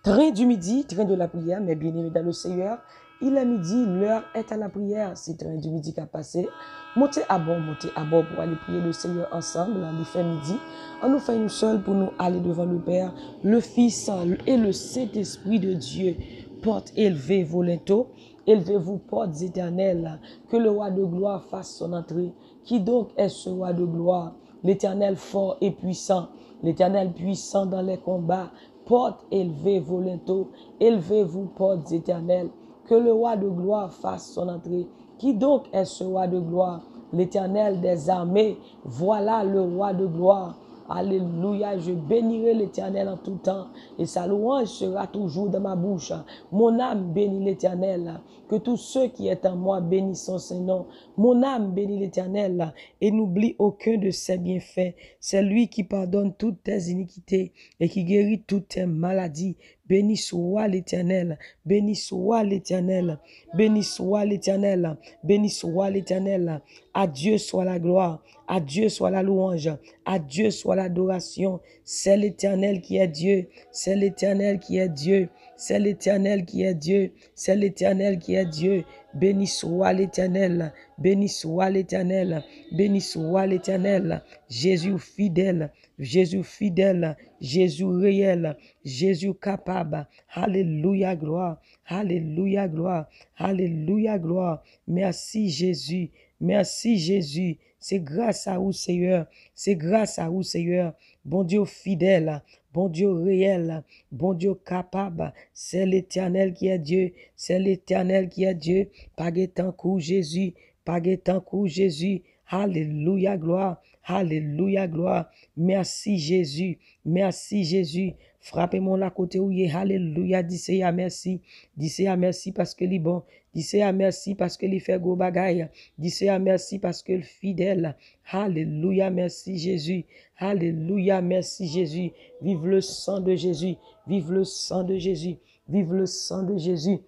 Train du midi, train de la prière, mes bien-aimés dans le Seigneur. Il est midi, l'heure est à la prière. C'est train du midi qui a passé. Montez à bord pour aller prier le Seigneur ensemble. Il fait midi. On nous fait une seule pour nous aller devant le Père, le Fils et le Saint-Esprit de Dieu. Porte élevée, volonté. Élevez-vous, portes éternelles. Que le roi de gloire fasse son entrée. Qui donc est ce roi de gloire? L'Éternel fort et puissant. L'Éternel puissant dans les combats. Portes élevées, volonté. Élevez-vous, portes éternelles. Que le roi de gloire fasse son entrée. Qui donc est ce roi de gloire? L'Éternel des armées. Voilà le roi de gloire. Alléluia, je bénirai l'Éternel en tout temps et sa louange sera toujours dans ma bouche. Mon âme bénit l'Éternel, que tous ceux qui est en moi bénissent son Saint-Nom. Mon âme bénit l'Éternel et n'oublie aucun de ses bienfaits. C'est lui qui pardonne toutes tes iniquités et qui guérit toutes tes maladies. Béni soit l'Éternel, béni soit l'Éternel, béni soit l'Éternel, béni soit l'Éternel. À Dieu soit la gloire, à Dieu soit la louange, à Dieu soit l'adoration. C'est l'Éternel qui est Dieu, c'est l'Éternel qui est Dieu, c'est l'Éternel qui est Dieu, c'est l'Éternel qui est Dieu. Béni soit l'Éternel, béni soit l'Éternel, béni soit l'Éternel. Jésus fidèle, Jésus fidèle, Jésus réel, Jésus capable. Alléluia, gloire, alléluia, gloire, alléluia, gloire. Merci Jésus, merci Jésus. C'est grâce à vous, Seigneur, c'est grâce à vous, Seigneur. Bon Dieu fidèle, bon Dieu réel, bon Dieu capable. C'est l'Éternel qui est Dieu, c'est l'Éternel qui est Dieu. Paguetan coup Jésus, paguetan coup Jésus. Alléluia, gloire, alléluia, gloire. Merci Jésus, merci Jésus. Frappez-moi la côté où il est. Alléluia, dis à merci. Dis à merci parce que il est bon. Dis à merci parce que il fait gros bagaille. Dis à merci parce que il est fidèle. Alléluia, merci Jésus. Alléluia, merci Jésus. Vive le sang de Jésus. Vive le sang de Jésus. Vive le sang de Jésus.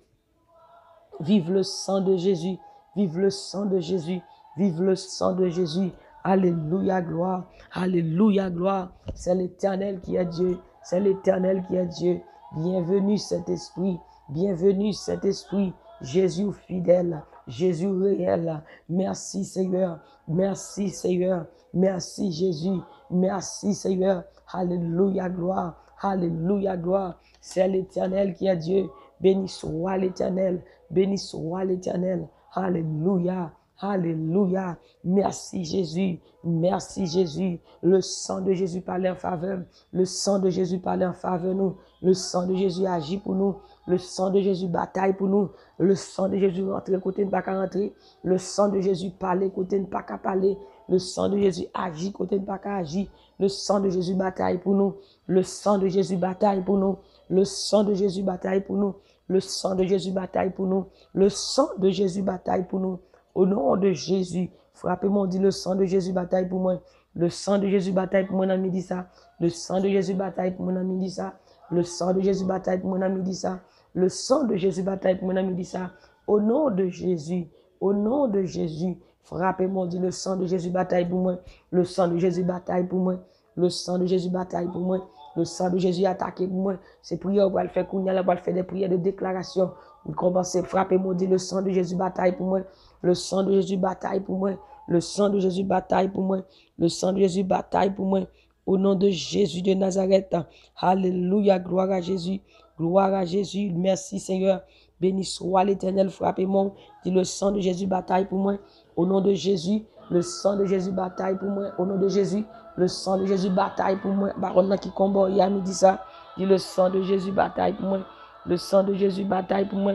Vive le sang de Jésus. Vive le sang de Jésus. Vive le sang de Jésus. Alléluia, gloire. Alléluia, gloire. C'est l'Éternel qui est Dieu. C'est l'Éternel qui est Dieu. Bienvenue Saint-Esprit. Bienvenue Saint-Esprit. Jésus fidèle. Jésus réel. Merci Seigneur. Merci Seigneur. Merci Jésus. Merci Seigneur. Alléluia, gloire. Alléluia, gloire. C'est l'Éternel qui est Dieu. Béni soit l'Éternel. Béni soit l'Éternel. Alléluia. Alléluia. Merci Jésus. Merci Jésus. Le sang de Jésus parle en faveur. Le sang de Jésus parle en faveur nous. Le sang de Jésus agit pour nous. Le sang de Jésus bataille pour nous. Le sang de Jésus rentre côté ne pas qu'à rentrer. Le sang de Jésus parle côté ne pas qu'à parler. Le sang de Jésus agit côté ne pas qu'à agir. Le sang de Jésus bataille pour nous. Le sang de Jésus bataille pour nous. Le sang de Jésus bataille pour nous. Le sang de Jésus bataille pour nous. Le sang de Jésus bataille pour nous. Au nom de Jésus, frappez-moi, on dit le sang de Jésus bataille pour moi. Le sang de Jésus bataille pour mon ami, dit ça. Le sang de Jésus bataille pour mon ami, dit ça. Le sang de Jésus bataille pour mon ami, dit ça. Le sang de Jésus bataille pour mon ami, dit ça. Au nom de Jésus, au nom de Jésus, frappez-moi, on dit le sang de Jésus bataille pour moi. Le sang de Jésus bataille pour moi. Le sang de Jésus bataille pour moi. Le sang de Jésus attaque pour moi. Ces prières, on va le faire, on va le faire des prières de déclaration. Vous commencez à frapper, on dit le sang de Jésus bataille pour moi. Le sang de Jésus bataille pour moi. Le sang de Jésus bataille pour moi. Le sang de Jésus bataille pour moi. Au nom de Jésus de Nazareth. Alléluia. Gloire à Jésus. Gloire à Jésus. Merci Seigneur. Béni soit l'Éternel. Frappez-moi. Dis le sang de Jésus bataille pour moi. Au nom de Jésus. Le sang de Jésus bataille pour moi. Au nom de Jésus. Le sang de Jésus bataille pour moi. Baron qui combat. Il a mis dit ça. Dis le sang de Jésus bataille pour moi. Le sang de Jésus bataille pour moi.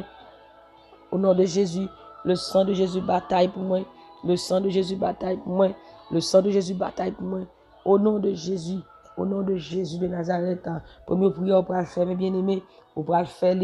Au nom de Jésus. Le sang de Jésus bataille pour moi. Le sang de Jésus bataille pour moi. Le sang de Jésus bataille pour moi. Au nom de Jésus. Au nom de Jésus de Nazareth. Premier prière, on va le faire, mes bien-aimés. On va le faire.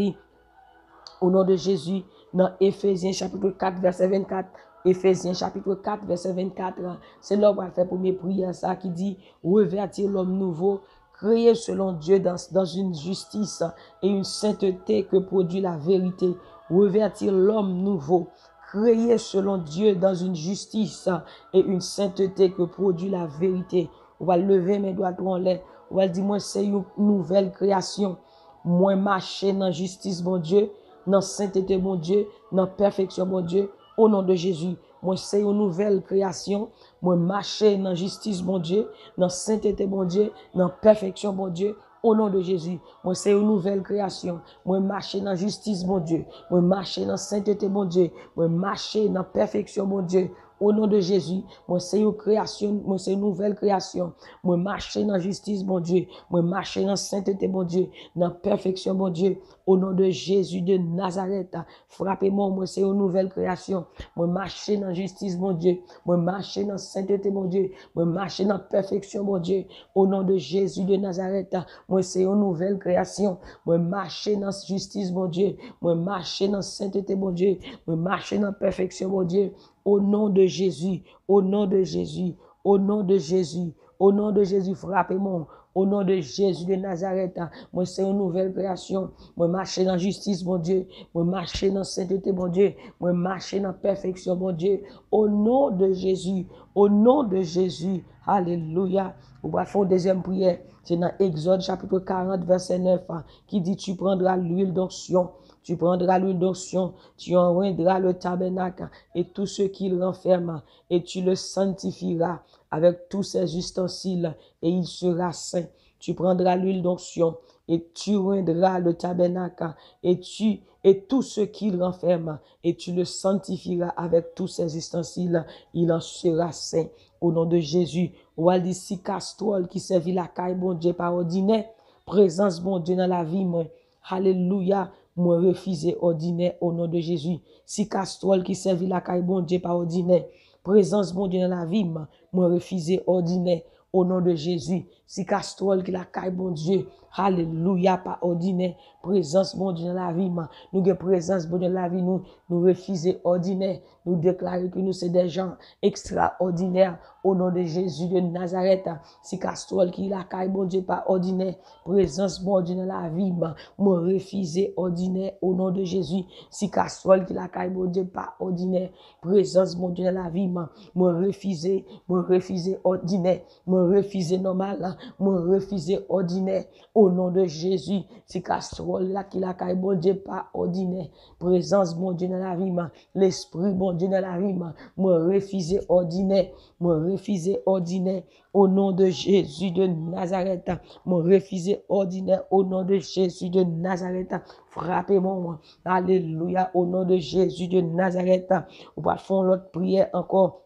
Au nom de Jésus. Dans Éphésiens chapitre 4, verset 24. Éphésiens chapitre 4, verset 24. C'est là où on va faire première prière, ça qui dit revêtir l'homme nouveau, créé selon Dieu dans une justice et une sainteté que produit la vérité. Revêtir l'homme nouveau, créé selon Dieu dans une justice et une sainteté que produit la vérité. On va lever mes doigts en l'air. On va dire, moi, c'est une nouvelle création. moi marcher dans justice, bon Dieu, dans sainteté, bon Dieu, dans perfection, bon Dieu, au nom de Jésus. Moi, c'est une nouvelle création. Moi, marcher dans justice, bon Dieu, dans sainteté, bon Dieu, dans perfection, bon Dieu, au nom de Jésus. Moi, c'est une nouvelle création. Moi, marcher dans justice, bon Dieu. Moi, marcher dans sainteté, bon Dieu. Moi, marcher dans perfection, bon Dieu. Au nom de Jésus, moi c'est une création, moi c'est une nouvelle création. Moi marcher dans justice, bon Dieu. Moi marcher dans sainteté, bon Dieu. Dans perfection, bon Dieu. Au nom de Jésus de Nazareth, frappez-moi, moi c'est une nouvelle création. Moi marcher dans justice, bon Dieu. Moi marcher dans sainteté, bon Dieu. Moi marcher dans perfection, bon Dieu. Au nom de Jésus de Nazareth, moi c'est une nouvelle création. Moi marcher dans justice, bon Dieu. Moi marcher dans sainteté, bon Dieu. Moi marcher dans perfection, bon Dieu. Au nom de Jésus, au nom de Jésus, au nom de Jésus, au nom de Jésus, frappez-moi. Au nom de Jésus de Nazareth, moi c'est une nouvelle création. Moi marcher dans justice, mon Dieu. Moi marcher dans sainteté, mon Dieu. Moi marcher dans perfection, mon Dieu. Au nom de Jésus, au nom de Jésus. Alléluia. On va faire une deuxième prière. C'est dans Exode chapitre 40, verset 9, qui dit, tu prendras l'huile d'onction. Tu prendras l'huile d'onction, tu enroindras le tabernacle et tout ce qu'il renferme, et tu le sanctifieras avec tous ses ustensiles, et il sera saint. Tu prendras l'huile d'onction, et tu oindras le tabernacle, et tout ce qu'il renferme, et tu le sanctifieras avec tous ses ustensiles, il en sera saint. Au nom de Jésus, ou al dit si castrol qui servit la caille, bon Dieu, par ordinaire, présence, bon Dieu, dans la vie, moi. Alléluia. Moi refuser ordinaire au nom de Jésus. Si castrol qui servit la caille bon Dieu par ordinaire, présence bon Dieu dans la vie, moi refuser ordinaire au nom de Jésus. Si castrol qui la caille bon Dieu, alléluia, pas ordinaire, présence bon Dieu dans la vie, nous avons présence bon Dieu dans la vie, nous refuser ordinaire, nous déclarer que nous sommes des gens extraordinaires au nom de Jésus de Nazareth. Si castrol qui la caille bon Dieu pas ordinaire, présence bon Dieu dans la vie, moi refuser ordinaire au nom de Jésus. Si castrol qui la caille bon Dieu pas ordinaire, présence bon Dieu dans la vie, moi refuser ordinaire, moi refuser normal, moi refuser ordinaire au nom de Jésus. Si castrol là qui la caille bon Dieu pas ordinaire, présence bon Dieu dans la vie, l'esprit bon Dieu dans la vie, moi refuser ordinaire, moi refuser ordinaire au nom de Jésus de Nazareth, moi refuser ordinaire au nom de Jésus de Nazareth. Frappez-moi, alléluia, au nom de Jésus de Nazareth. On va faire l'autre prière encore.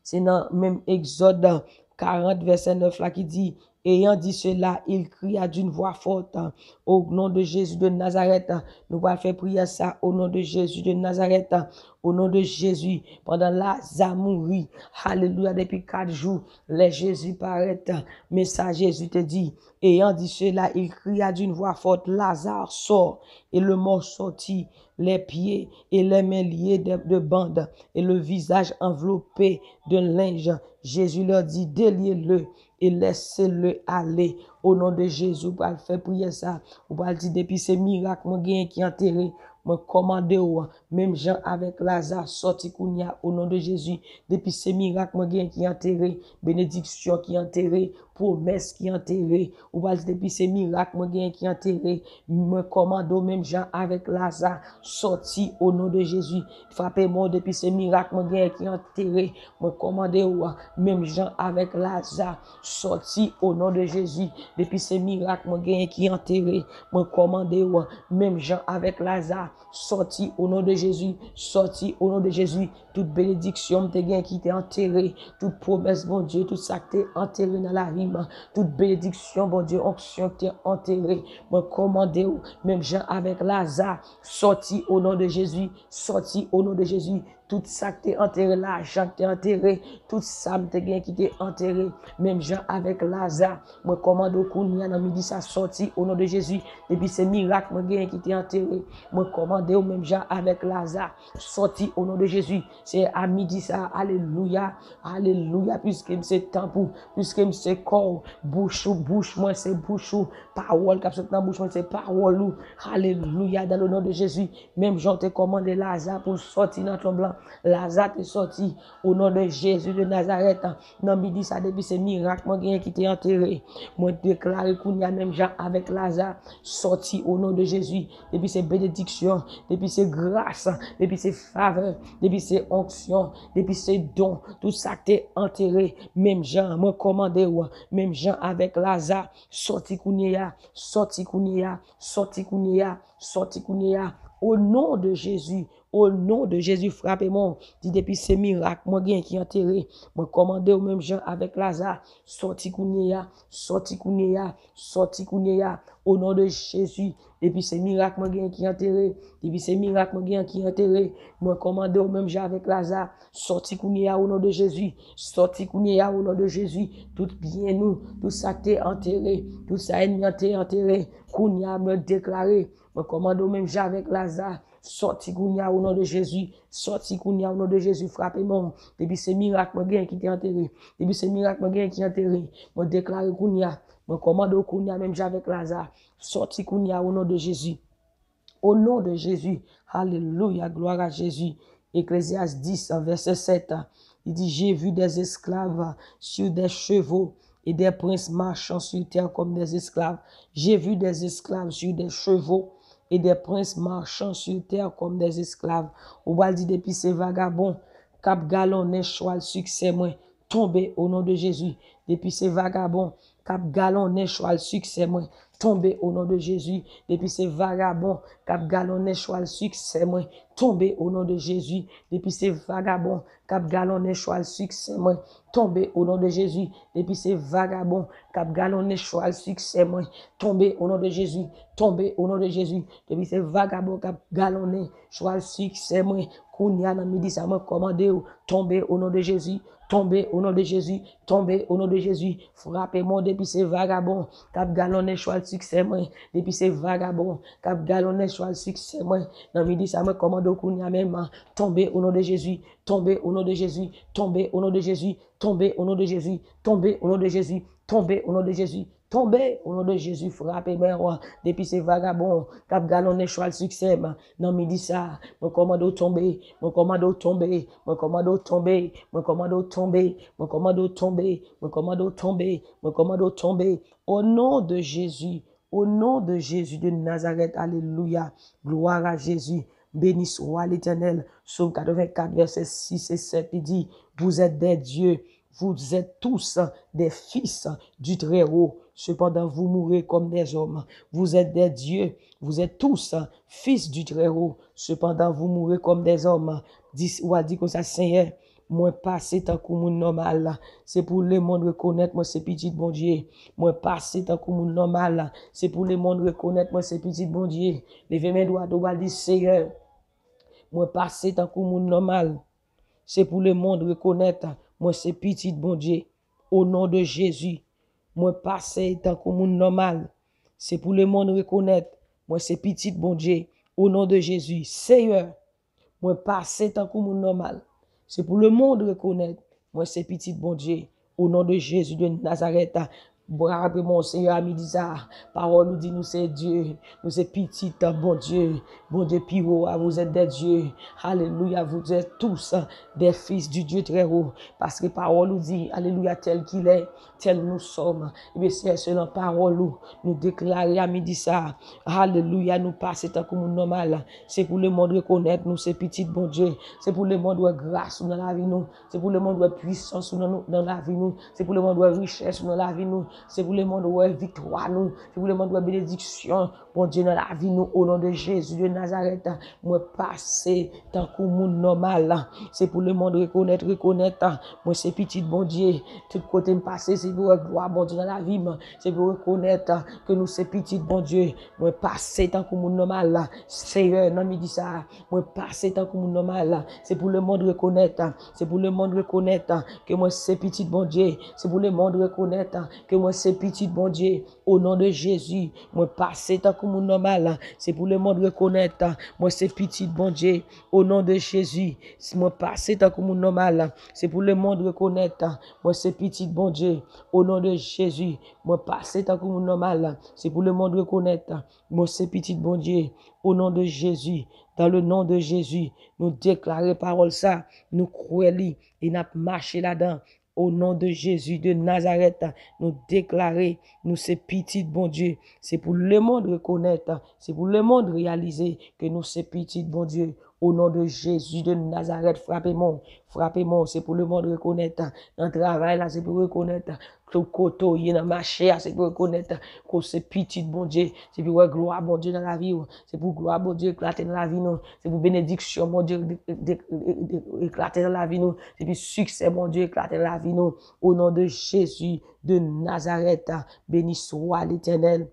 C'est dans même Exode 40, verset 9 là qui dit, ayant dit cela, il cria d'une voix forte, au nom de Jésus de Nazareth. Nous allons faire prier ça au nom de Jésus de Nazareth. Au nom de Jésus, pendant Lazare mourit, alléluia, depuis 4 jours, les Jésus paraît, mais ça Jésus te dit, ayant dit cela, il cria d'une voix forte, Lazare sort, et le mort sortit, les pieds et les mains liés de bandes, et le visage enveloppé de linge. Jésus leur dit, déliez-le et laissez-le aller. Au nom de Jésus, on va faire prier ça. On va dire, depuis ces miracles, mon gain qui enterré, moi commandé même Jean avec Lazare sorti kounya au nom de Jésus. Depuis ces miracles, moi gain qui enterré, bénédiction qui enterré, promesse qui enterré. On va dire, depuis ces miracles, moi gain qui enterré, moi commando même Jean avec Lazare sorti au nom de Jésus. Frappez-moi depuis ces miracles, moi gain qui enterré, moi commandé même Jean avec Lazare sorti au nom de Jésus. Depuis ces miracles, moi gain qui enterré, moi commandé même Jean avec Lazare sorti au nom de Jésus, sorti au nom de Jésus. Toute bénédiction te gain qui t'est enterré, toute promesse, bon Dieu, tout ça qui t'est enterré dans la vie, toute bénédiction, bon Dieu, onction qui t'est enterré, moi commandé même Jean avec Lazare sorti au nom de Jésus, sorti au nom de Jésus. Tout ça qui t'est enterré, l'argent qui t'est enterré, tout ça qui t'est enterré, même Jean avec Lazare, moi commande au Kounia dans midi ça sorti au nom de Jésus. Depuis ces miracles, moi qui t'est enterré, moi commande au même Jean avec Lazare, sorti au nom de Jésus. C'est à midi ça, alléluia, alléluia, puisque c'est temps pour, puisque c'est corps, bouche, moi, c'est bouche, parole, cap dans bouche, moi, c'est parole, alléluia, dans le nom de Jésus. Même Jean te commandé Lazare pour sortir dans ton blanc. Lazare est sorti au nom de Jésus de Nazareth. Dans midi ça, depuis ces miracles, moi, qui t'est enterré. Moi, déclaré qu'on y a même Jean avec Lazare, sorti au nom de Jésus. Depuis ces bénédictions, depuis ces grâces, depuis ces faveurs, depuis ces onctions, depuis ces dons, tout ça t'est enterré. Même Jean, moi, commandé, même Jean avec Lazare, sorti Kounia, sorti Kounia, sorti Kounia, sorti Kounia. Au nom de Jésus, au nom de Jésus, frappez-moi. Dit depuis ces miracles, moi, qui enterré. Moi, commandé au même Jean avec Lazare, sorti Kounia, sorti Kounia, sorti Kounia. Au nom de Jésus, depuis ces miracles, moi, qui enterré. Depuis ces miracles, moi, qui enterré. Moi, commandé au même Jean avec Lazare, sorti Kounia au nom de Jésus, sorti Kounia au nom de Jésus. Tout bien nous, tout ça t'est enterré, tout ça ennemi t'est enterré. Kounia me déclaré. Moi, commande au même Jean avec Lazare, sorti Kounia au nom de Jésus, sorti Kounia au nom de Jésus, frappez-moi. Depuis ces miracles, moi, qui t'est enterré. Depuis ces miracles, moi, qui est enterré. Moi, déclaré Kounia. Moi, commande au Kounia même Jean avec Lazare, sorti Kounia au nom de Jésus. Au nom de Jésus, alléluia, gloire à Jésus. Ecclésiaste 10, verset 7, il dit, j'ai vu des esclaves sur des chevaux et des princes marchant sur terre comme des esclaves. J'ai vu des esclaves sur des chevaux et des princes marchant sur terre comme des esclaves. Ou va dire depuis ces vagabonds, cap galonné, choix succès, moi, tomber au nom de Jésus. Depuis ces vagabonds, cap galonné, choix succès, moi, tomber au nom de Jésus. Depuis ces vagabonds, cap galonné, choix succès, moi, tomber au nom de Jésus. Depuis ces vagabonds, cap galonné, choix succès, moi, tomber au nom de Jésus. Depuis ces vagabonds, cap galonné, choix succès, moi, tomber au nom de Jésus. Tomber au nom de Jésus. Depuis ces vagabonds, cap galonné, choix succès, moi, Kounia dans midi, ça m'a commandé, tomber au nom de Jésus. Tomber au nom de Jésus, tomber au nom de Jésus, frappez-moi depuis ces vagabonds, cap galonné choix le succès, moi, depuis ces vagabonds, cap galonné choix le succès, moi, dans midi, ça me commande au Kounia même, tomber au nom de Jésus, tomber au nom de Jésus, tomber au nom de Jésus, tomber au nom de Jésus, tomber au nom de Jésus, tomber au nom de Jésus. Tomber au nom de Jésus, frappez-moi depuis ces vagabonds, cap galonné choix le succès, dans midi ça, mon commando tomber, mon commando tomber, mon commando tomber, mon commando tomber, mon commando tomber, mon commando tomber, mon commando tomber, au nom de Jésus de Nazareth, alléluia, gloire à Jésus, béni soit l'Éternel, Psaume 84, verset 6 et 7, il dit, vous êtes des dieux, vous êtes tous des fils du Très-Haut. Cependant, vous mourrez comme des hommes. Vous êtes des dieux. Vous êtes tous fils du Très-Haut. Cependant, vous mourrez comme des hommes. Ou a dit comme ça, Seigneur, moi passé tant que monde normal. C'est pour le monde reconnaître moi c'est petit bon Dieu. Moi passé tant que monde normal. C'est pour le monde reconnaître moi c'est petit bon Dieu. Levez mes doigts droits dit Seigneur. Moi passé tant que monde normal. C'est pour le monde reconnaître moi c'est petit bon Dieu. Au nom de Jésus. Moi passé tant que monde normal. C'est pour le monde reconnaître moi c'est petit bon Dieu. Au nom de Jésus. Seigneur. Moi passé tant que monde normal. C'est pour le monde reconnaître moi c'est petit bon Dieu. Au nom de Jésus de Nazareth. Bravo mon Seigneur à midi ça. Parole nous dit nous c'est Dieu. Nous c'est petit bon Dieu. Bon Dieu piro, vous êtes des dieux. Alléluia, vous êtes tous des fils du Dieu très haut. Parce que parole nous dit, alléluia, tel qu'il est, tel nous sommes. Et bien c'est selon parole nous déclarer à midi ça. Alléluia, nous passer tant comme normal. C'est pour le monde reconnaître nous c'est petit bon Dieu. C'est pour le monde où grâce dans la vie nous. C'est pour le monde où puissance dans la vie nous. C'est pour le monde où richesse dans la vie nous. C'est pour le monde où victoire nous. C'est pour le monde où bénédiction. Bon Dieu dans la vie nous. Au nom de Jésus de Nazareth. Moi passer tant que monde normal. C'est pour le monde reconnaître. Moi c'est petit bon Dieu. Tout côté me passer c'est pour gloire bon Dieu dans la vie. C'est pour reconnaître que nous c'est petit bon Dieu. Moi passer tant que monde normal. Seigneur non me dit ça. Moi passer tant que monde normal. C'est pour le monde reconnaître. C'est pour le monde reconnaître que moi c'est petit bon Dieu. C'est pour le monde reconnaître que moi Moi, c'est petit, bon Dieu, au nom de Jésus. Moi, passer tant que mon normal, c'est pour le monde reconnaître. Moi, c'est petit, bon Dieu, au nom de Jésus. Moi, passer tant que mon normal, c'est pour le monde reconnaître. Moi, c'est petit, bon Dieu, au nom de Jésus. Moi, passer tant que mon normal, c'est pour le monde reconnaître. Moi, c'est petit, bon Dieu, au nom de Jésus. Dans le nom de Jésus, nous déclarons parole ça, nous croyons et nous marchons là-dedans. Au nom de Jésus de Nazareth, nous déclarer, nous c'est petit bon Dieu. C'est pour le monde reconnaître, c'est pour le monde réaliser que nous c'est petit bon Dieu. Au nom de Jésus de Nazareth, frappez-moi, c'est pour le monde reconnaître. Dans le travail là, c'est pour reconnaître. Tout côté, il y a dans ma chair, c'est pour reconnaître que c'est petit bon Dieu. C'est pour gloire bon Dieu dans la vie. C'est pour gloire bon Dieu éclater dans la vie nous. C'est pour bénédiction bon Dieu éclater dans la vie nous. C'est pour succès bon Dieu éclater dans la vie nous. Au nom de Jésus de Nazareth, béni soit l'Éternel.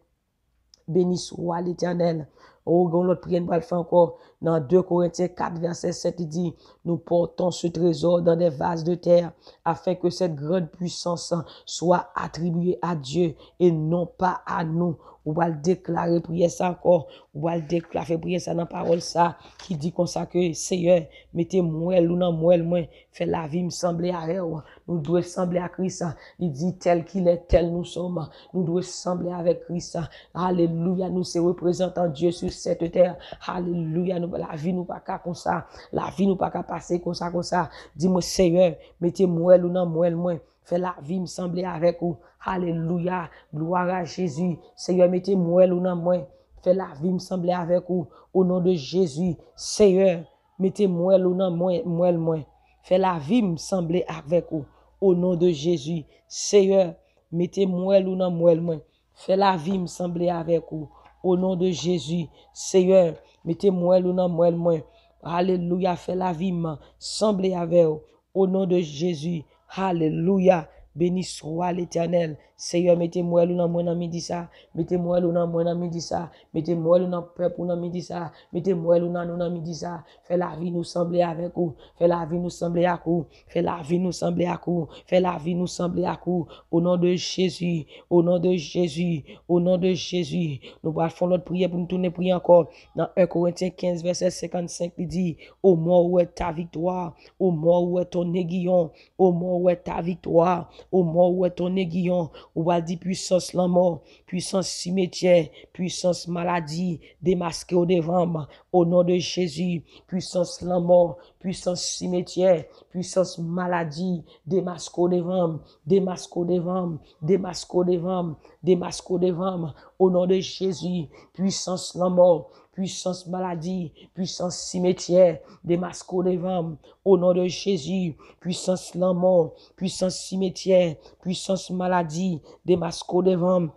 Béni soit l'Éternel. Oh, on l'autre prière, va le faire encore. Dans 2 Corinthiens 4, verset 7, il dit, nous portons ce trésor dans des vases de terre, afin que cette grande puissance soit attribuée à Dieu et non pas à nous. On va le déclarer, prier ça encore. On va le déclarer, prier ça dans la parole ça, qui dit comme ça que, Seigneur, mettez moelle ou non moelle, moi, fait la vie me sembler à elle. Nous devons sembler à Christ. Il dit tel qu'il est, tel nous sommes. Nous devons sembler avec Christ. Alléluia, nous sommes représentants Dieu sur cette terre. Alléluia, la vie nous pas qu'à comme ça. La vie nous pas qu'à passer comme ça. Dis-moi, Seigneur, mettez moelle ou non moelle, moi. Fait la vie me sembler avec vous. Alléluia. Gloire à Jésus. Seigneur, mettez moelle ou non moi. Fait la vie me sembler avec vous. Au nom de Jésus. Seigneur, mettez moelle ou non moi. Fait la vie me sembler avec vous. Au nom de Jésus. Seigneur, mettez moelle ou non moi. Fait la vie me sembler avec vous. Au nom de Jésus. Seigneur, mettez moelle ou non moi. Alléluia. Fait la vie me sembler avec vous. Au nom de Jésus. Alléluia. Béni soit l'Éternel. Seigneur, mettez-moi dans moi dans midi ça. Mettez-moi dans moi dans midi ça. Mettez-moi dans peuple dans midi ça. Mettez-moi dans nous dans midi ça. Fais la vie nous sembler avec vous. Fais la vie nous sembler à vous. Fais la vie nous sembler à vous. Fais la vie nous sembler à vous. Au nom de Jésus. Au nom de Jésus. Au nom de Jésus. Nous allons faire notre prière pour nous tourner prier encore. Dans 1 Corinthiens 15, verset 55, il dit, au mort où est ta victoire? Au mort où est ton aiguillon? Au mort où est ta victoire? Au mort où est ton aiguillon? Ou va dire puissance la mort, puissance cimetière, puissance maladie, démasquée au devant, au nom de Jésus, puissance la mort, puissance cimetière, puissance maladie, démasquée au devant, démasquée au devant, démasquée au devant, démasquée au devant, au nom de Jésus, puissance la mort, puissance maladie, puissance cimetière, démasquée au devant, au nom de Jésus, puissance la mort, puissance cimetière, puissance maladie, démasquée au devant,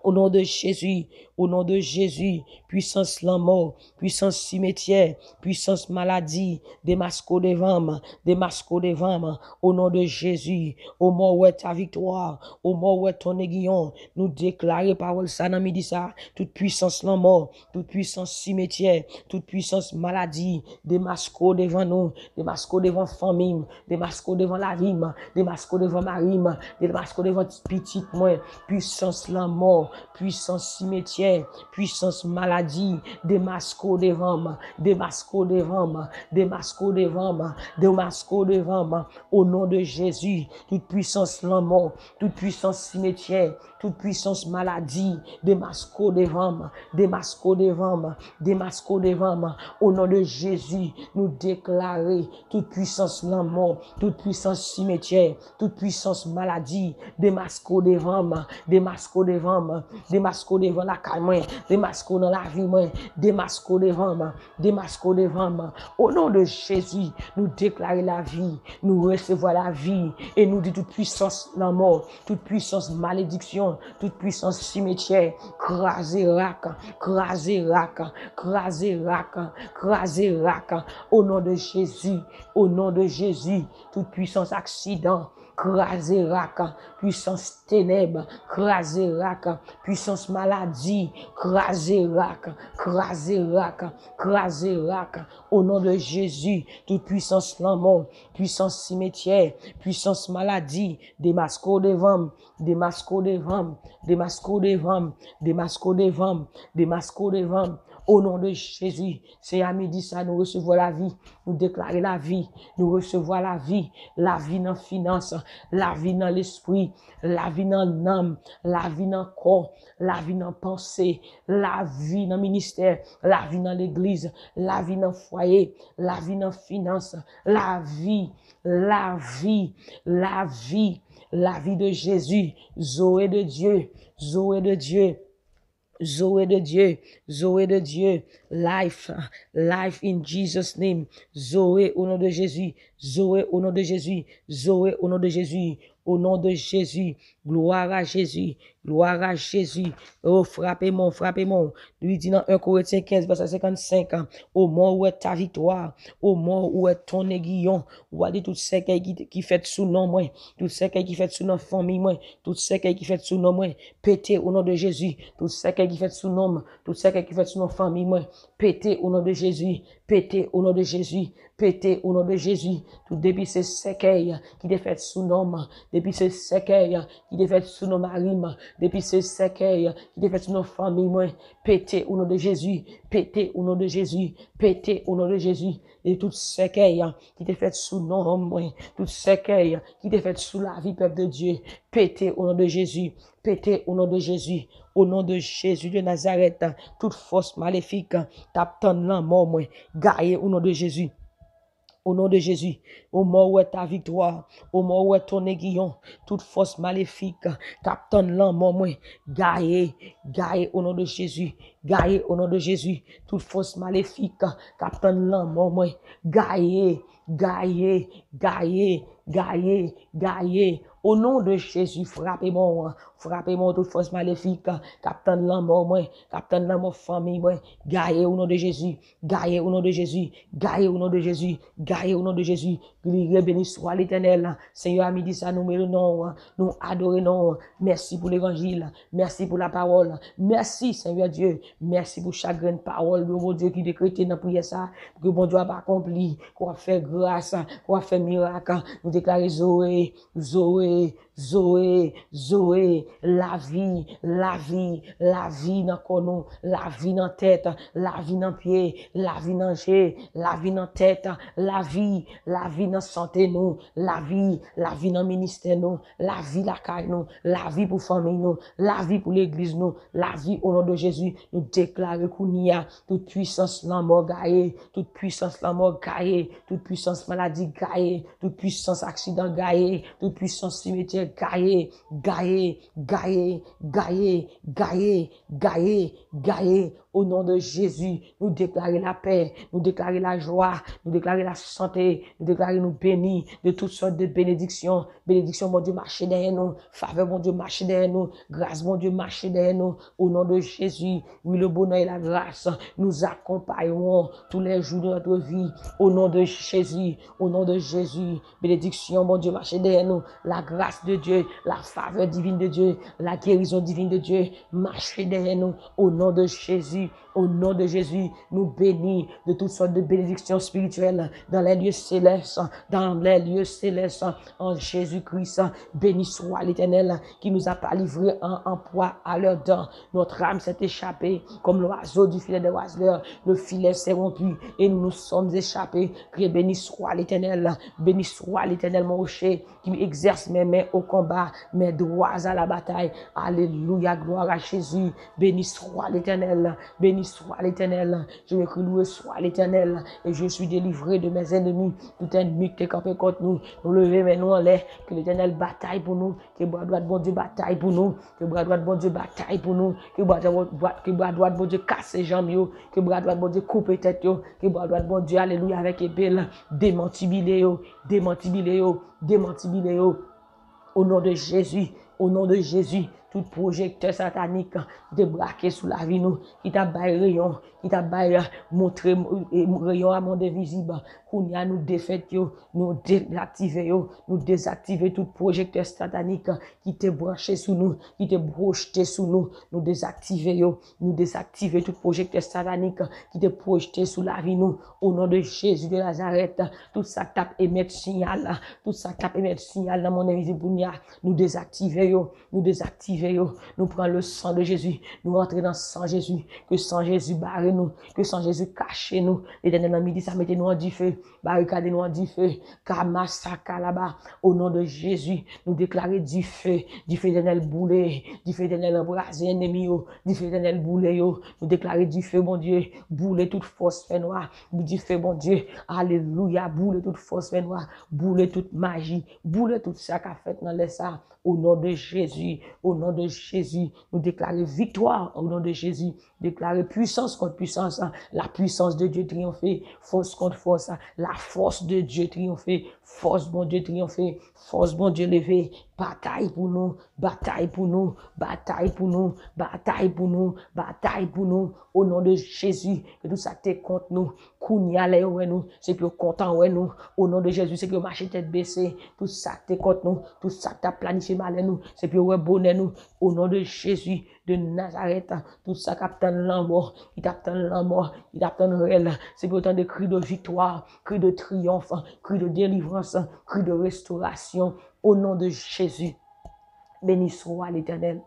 au nom de Jésus, puissance la mort, puissance cimetière, puissance maladie, démasquée au devant, au nom de Jésus, au mort où est ta victoire, au mort où est ton aiguillon, nous déclarer parole ça dans midi ça, toute puissance la mort, toute puissance cimetière, toute puissance maladie, démasquée au devant nous, démasquée au devant famille, démasquée au devant la vie, démasquée au devant Marie, démasquée au devant petite moi, puissance la mort, puissance cimetière, puissance maladie, démasquée au devant, démasquée au devant, démasquée au devant, démasquée au devant, au nom de Jésus, toute puissance la mort, toute puissance cimetière, toute puissance maladie, démasquée au devant, démasquée au devant, démasquée au devant, au nom de Jésus, nous déclarer toute puissance la mort, toute puissance cimetière, toute puissance maladie, démasquée au devant, démasquée au devant, démasqué devant la caille, démasqué dans la vie, démasqué devant, au nom de Jésus, nous déclarer la vie, nous recevoir la vie, et nous dit toute puissance la mort, toute puissance malédiction, toute puissance cimetière, craser rac, au nom de Jésus, toute puissance accident, craser rac, puissance ténèbres, craser rac, puissance maladie, crasé rac, crasé rac, crasé rac, au nom de Jésus, toute puissance la mort, puissance cimetière, puissance maladie, démasco devant, démasco devant, démasco devant, démasco devant, démasco devant, au nom de Jésus, c'est à midi ça, nous recevons la vie, nous déclarer la vie, nous recevons la vie dans finance, la vie dans l'esprit, la vie dans l'âme, la vie dans le corps, la vie dans la pensée, la vie dans le ministère, la vie dans l'église, la vie dans le foyer, la vie dans la finance, la vie, la vie, la vie, la vie de Jésus, Zoé de Dieu, Zoé de Dieu. Zoé de Dieu, Zoé de Dieu, life, life in Jesus' name, Zoé au nom de Jésus, Zoé au nom de Jésus, Zoé au nom de Jésus, au nom de Jésus, gloire à Jésus, gloire à Jésus, oh frappez-moi, frappez-moi, lui dit dans 1 Corinthiens 15, verset 55, au mort où est ta victoire, au mort où est ton aiguillon, ou a dit tout ce qui fait sous nom moi, tout ce qui fait sous notre famille moi, tout ce qui fait sous nom moi, pété au nom de Jésus, tout ce qui fait sous nom, tout ce qui fait sous notre famille moi, pété au nom de Jésus, pété au nom de Jésus, pété au nom de Jésus, tout depuis ces séquelles qui te fait sous nom, depuis ces séquelles qui te fait sous nos maris, depuis ces séquelles qui te fait sous nos familles moi, pété au nom de Jésus, pété au nom de Jésus, pété au nom de Jésus, et toutes séquelles qui te fait sous nos moi, toutes séquelles qui te fait sous la vie peuple de Dieu, pété au nom de Jésus, pété au nom de Jésus, au nom de Jésus de Nazareth, toute force maléfique, t'attend la mort moi, gaillé au nom de Jésus. Au nom de Jésus, au mort où est ta victoire, au mort où est ton aiguillon, toute force maléfique, captain l'amour, moi, gaillé, gaillé au nom de Jésus, gaillé au nom de Jésus, toute force maléfique, captain l'amour, moi, gaillé, gaillé, gaillé, gaillé, gaillé, au nom de Jésus, frappez-moi, frappez-moi toute force maléfique, captain l'amour, moi, captain l'amour famille, moi, gaillé au nom de Jésus, gaillé au nom de Jésus, gaillé au nom de Jésus, gaillé au nom de Jésus, béni soit l'Éternel, Seigneur, à midi ça, nous mérions, nous adorons, merci pour l'évangile, merci pour la parole, merci Seigneur Dieu, merci pour chaque grande parole de mon Dieu qui décrète dans la prière ça, que bon Dieu a accompli, qu'on a fait grâce, qu'on a fait miracle, nous déclarer Zoé, Zoé, Zoé, Zoé, la vie, la vie, la vie dans nous, la vie dans tête, la vie dans pied, la vie dans pied, la vie dans tête, la vie dans santé nous, la vie dans ministère nous, la vie la caille nous, la vie pour famille nous, la vie pour l'église nous, la vie au nom de Jésus, nous déclarons qu'il y a toute puissance la mort gaillée, toute puissance la mort gaillée, toute puissance maladie gaillée, toute puissance accident gaillé, toute puissance cimetière gaillé, gaillé, gaillé, gaillé, gaillé, gaillé, gaillé, au nom de Jésus, nous déclarer la paix, nous déclarer la joie, nous déclarer la santé, nous déclarer nous bénis de toutes sortes de bénédictions. Bénédiction, mon Dieu, marche derrière nous. Faveur, mon Dieu, marche derrière nous. Grâce, mon Dieu, marche derrière nous. Au nom de Jésus, oui, le bonheur et la grâce nous accompagneront tous les jours de notre vie. Au nom de Jésus, au nom de Jésus, bénédiction, mon Dieu, marche derrière nous. La grâce de Dieu, la faveur divine de Dieu, la guérison divine de Dieu, marche derrière nous. Au nom de Jésus, au nom de Jésus, nous bénis de toutes sortes de bénédictions spirituelles dans les lieux célestes, dans les lieux célestes, en Jésus-Christ. Béni soit l'Éternel qui nous a pas livré en proie à leurs dents. Notre âme s'est échappée comme l'oiseau du filet des oiseleurs. Le filet s'est rompu et nous nous sommes échappés. Que béni soit l'Éternel, mon rocher qui exerce mes mains au combat, mes doigts à la bataille. Alléluia, gloire à Jésus. Béni soit l'Éternel, béni soit l'Éternel. Je me crie loué soit l'Éternel et je suis délivré de mes ennemis. Tout ennemi qui est campé contre nous, nous lever maintenant en l'air. Que l'Éternel bataille pour nous, que bras droit de bon Dieu bataille pour nous, que bras droit de bon Dieu bataille pour nous, que bras droit de bon Dieu casse les jambes, que bras droit de bon Dieu coupe tête, que bras droit de bon Dieu, alléluia, avec épée, démantibile, démantibile, démantibile, au nom de Jésus, au nom de Jésus, tout projecteur satanique qui te braqué sous la vie nous, qui t'a baillé rayon, qui t'a baillé montré rayon à monde invisible, qu'on y a nous défait yo, nous désactiver yo, nous désactiver tout projecteur satanique qui te branché sous nous, qui te projeté sous nous désactiver yo, nous désactiver tout projecteur satanique qui te projeté sous la vie nous, au nom de Jésus de Nazareth, tout ça tape émettre signal, tout ça tape émettre signal dans mon invisible, nous désactiver yo, nous prenons le sang de Jésus, nous rentrons dans le sang Jésus, que sang Jésus barre nous, que sang Jésus cache nous, l'Éternel a midi ça mettez nous en du feu, barricadez nous en du feu, Kamasaka là-bas, au nom de Jésus, nous déclarer du feu éternel boulé, du feu éternel embrasé ennemi yo, du feu éternel boulé yo, nous déclarer du feu bon Dieu, bouler toute force fait noire, du feu bon Dieu, alléluia, bouler toute force fait noire, bouler toute magie, bouler tout ça qu'a fait dans les ça, au nom de Jésus, nous déclarer victoire, au nom de Jésus, déclarer puissance contre puissance, la puissance de Dieu triompher, force contre force, la force de Dieu triompher, force bon Dieu triompher, force bon Dieu lever, bataille pour nous, bataille pour nous, bataille pour nous, bataille pour nous, bataille pour nous, au nom de Jésus, que tout ça te contre nous, kounya le ouais nous, c'est que content ouais nous, au nom de Jésus, c'est que marcher tête baissée, tout ça te contre nous, tout ça t'a planifié mal nous, c'est que ouais bonheur nous, au nom de Jésus de Nazareth, tout ça captain l'amour, il t'attend l'amour, il t'attend réel, c'est pour autant de cris de victoire, cris de triomphe, cris de délivrance, cris de restauration, au nom de Jésus. Béni soit l'Éternel,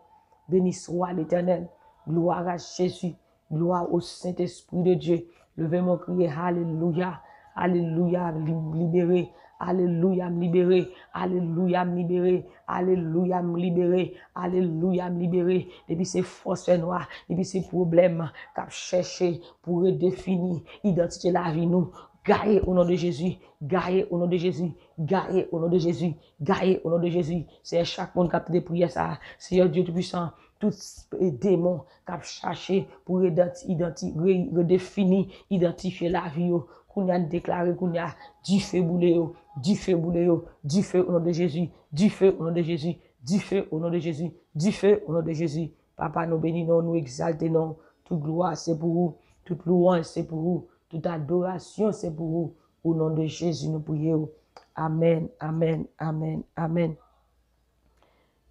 béni soit l'Éternel, gloire à Jésus, gloire au Saint-Esprit de Dieu. Levez mon cri, alléluia, alléluia, libéré, alléluia, me libérer, alléluia, me libérer, alléluia, me libérer, alléluia, me libérer. Depuis ces forces noires, depuis ces problèmes qu'a cherché pour redéfinir l'identité de la vie nous. Gaillez au nom de Jésus, gaillez au nom de Jésus, gaillez au nom de Jésus, gaillez au nom de Jésus. C'est chaque monde qui a des prières ça. Seigneur Dieu Tout-Puissant, tous les démons qui ont cherché pour redéfinir, identifier la vie, qu'on a déclaré qu'on a du feu boulé, du feu boulé, du feu au nom de Jésus, du feu au nom de Jésus, du feu au nom de Jésus, du feu au nom de Jésus. Papa, nous bénissons, nous exaltons, toute gloire c'est pour vous, toute louange c'est pour vous. Toute adoration, c'est pour vous. Au nom de Jésus, nous prions. Amen, amen, amen, amen.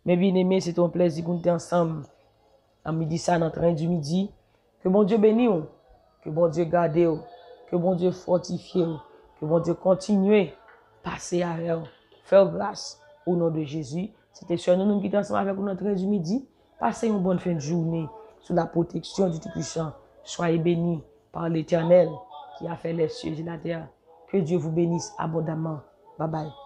Mes bien-aimés, c'est un plaisir pour nous être ensemble. En midi, ça, dans le train du midi. Que bon Dieu bénisse, que bon Dieu garde, que bon Dieu fortifie, que bon Dieu continue à passer avec vous. Faire grâce au nom de Jésus. C'était sur nous qui sommes ensemble avec notre train du midi. Passez une bonne fin de journée sous la protection du Tout-Puissant. Soyez bénis par l'Éternel qui a fait les cieux et la terre. Que Dieu vous bénisse abondamment. Bye bye.